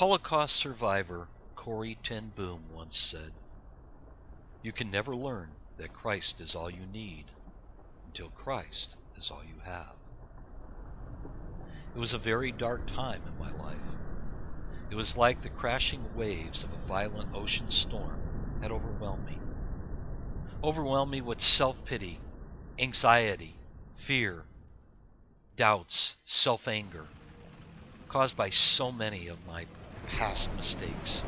Holocaust survivor Corrie ten Boom once said, "You can never learn that Christ is all you need until Christ is all you have." It was a very dark time in my life. It was like the crashing waves of a violent ocean storm had overwhelmed me. Overwhelmed me with self-pity, anxiety, fear, doubts, self-anger, caused by so many of my past mistakes.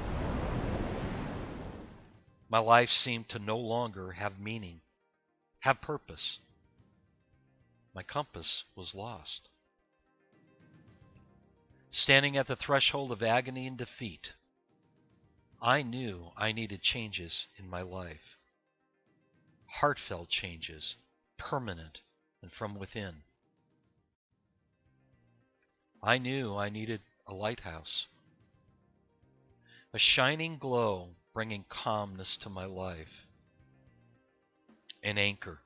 My life seemed to no longer have meaning, have purpose. My compass was lost. Standing at the threshold of agony and defeat, I knew I needed changes in my life. Heartfelt changes, permanent and from within. I knew I needed a lighthouse, a shining glow bringing calmness to my life, an anchor,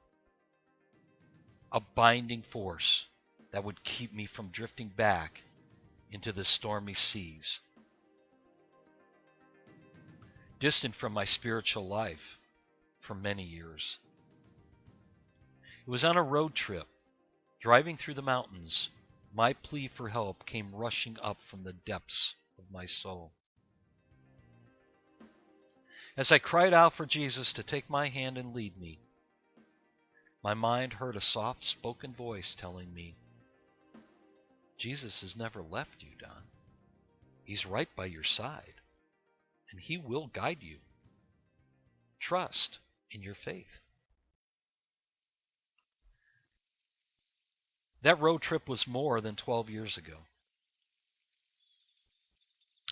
a binding force that would keep me from drifting back into the stormy seas. Distant from my spiritual life for many years. It was on a road trip, driving through the mountains, my plea for help came rushing up from the depths of my soul. As I cried out for Jesus to take my hand and lead me, my mind heard a soft-spoken voice telling me, "Jesus has never left you, Don. He's right by your side, and he will guide you. Trust in your faith." That road trip was more than 12 years ago.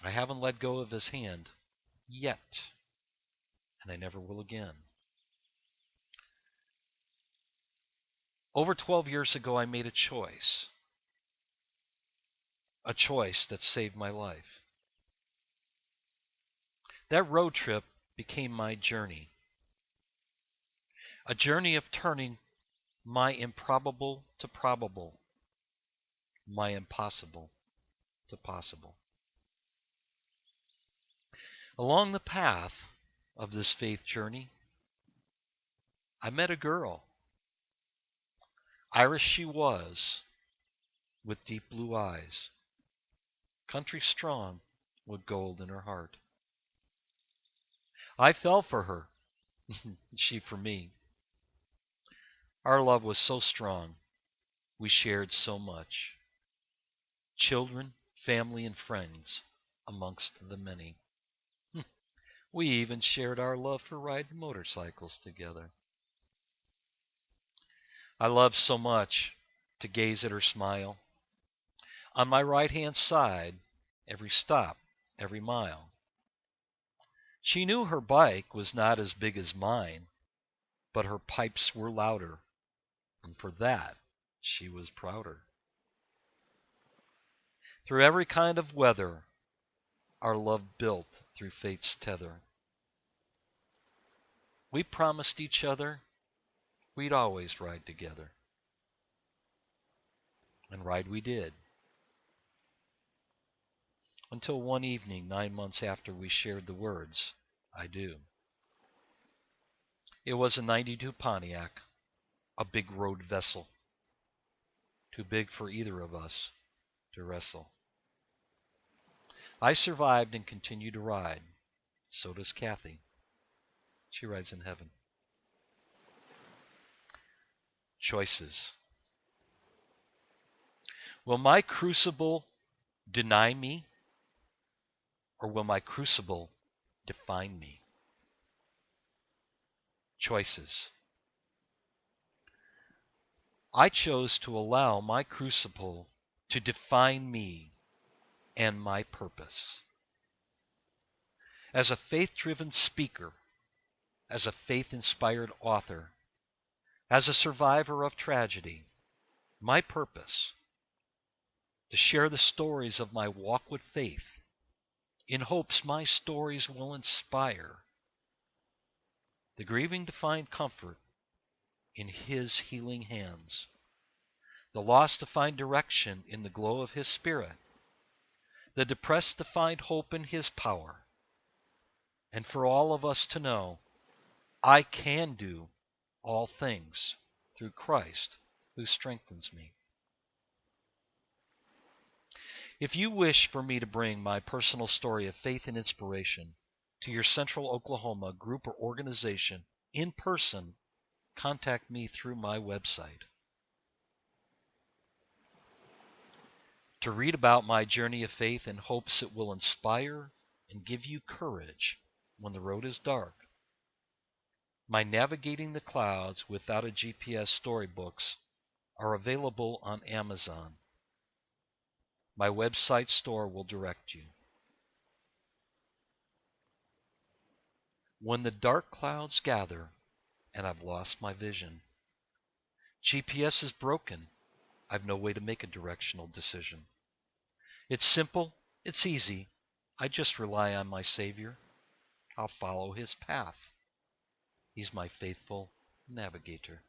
I haven't let go of his hand yet, and I never will again. Over 12 years ago, I made a choice that saved my life. That road trip became my journey, a journey of turning my improbable to probable, my impossible to possible. Along the path of this faith journey, I met a girl. Irish she was, with deep blue eyes, country strong with gold in her heart. I fell for her, she for me. Our love was so strong, we shared so much. Children, family, and friends amongst the many. We even shared our love for riding motorcycles together. I loved so much to gaze at her smile. On my right-hand side, every stop, every mile. She knew her bike was not as big as mine, but her pipes were louder, and for that she was prouder. Through every kind of weather, our love built through fate's tether. We promised each other we'd always ride together. And ride we did. Until one evening, 9 months after we shared the words, "I do." It was a '92 Pontiac, a big road vessel, too big for either of us to wrestle. I survived and continue to ride. So does Kathy. She rides in heaven. Choices. Will my crucible deny me, or will my crucible define me? Choices. I chose to allow my crucible to define me and my purpose. As a faith-driven speaker, as a faith-inspired author, as a survivor of tragedy, my purpose, to share the stories of my walk with faith, in hopes my stories will inspire the grieving to find comfort in His healing hands, the lost to find direction in the glow of His Spirit, the depressed to find hope in His power, and for all of us to know, I can do all things through Christ who strengthens me. If you wish for me to bring my personal story of faith and inspiration to your Central Oklahoma group or organization in person, contact me through my website. To read about my journey of faith in hopes it will inspire and give you courage when the road is dark, my Navigating the Clouds Without a GPS storybooks are available on Amazon. My website store will direct you. When the dark clouds gather and I've lost my vision, GPS is broken, I've no way to make a directional decision. It's simple, it's easy, I just rely on my Savior. I'll follow His path. He's my faithful navigator.